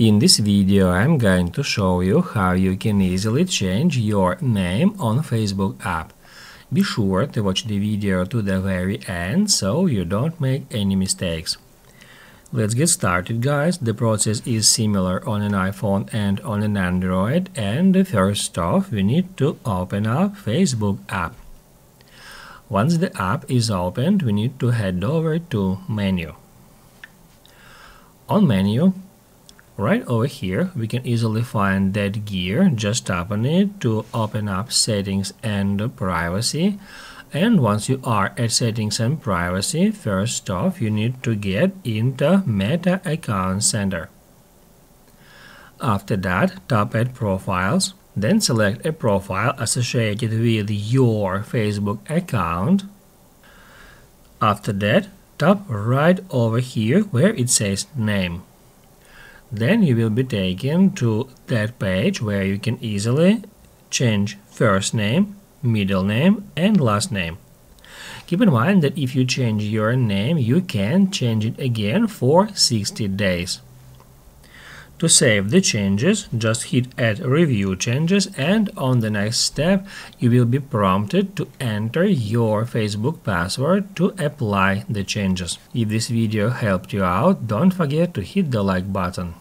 In this video I'm going to show you how you can easily change your name on Facebook app. Be sure to watch the video to the very end so you don't make any mistakes. Let's get started, guys. The process is similar on an iPhone and on an Android, and first off we need to open up Facebook app. Once the app is opened, we need to head over to menu. On menu, right over here, we can easily find that gear. Just tap on it to open up settings and privacy. And once you are at settings and privacy, first off you need to get into Meta Account Center. After that, tap at profiles, then select a profile associated with your Facebook account. After that, tap right over here where it says name. Then you will be taken to that page where you can easily change first name, middle name and last name. Keep in mind that if you change your name, you can change it again for 60 days. To save the changes, just hit Add Review Changes, and on the next step you will be prompted to enter your Facebook password to apply the changes. If this video helped you out, don't forget to hit the like button.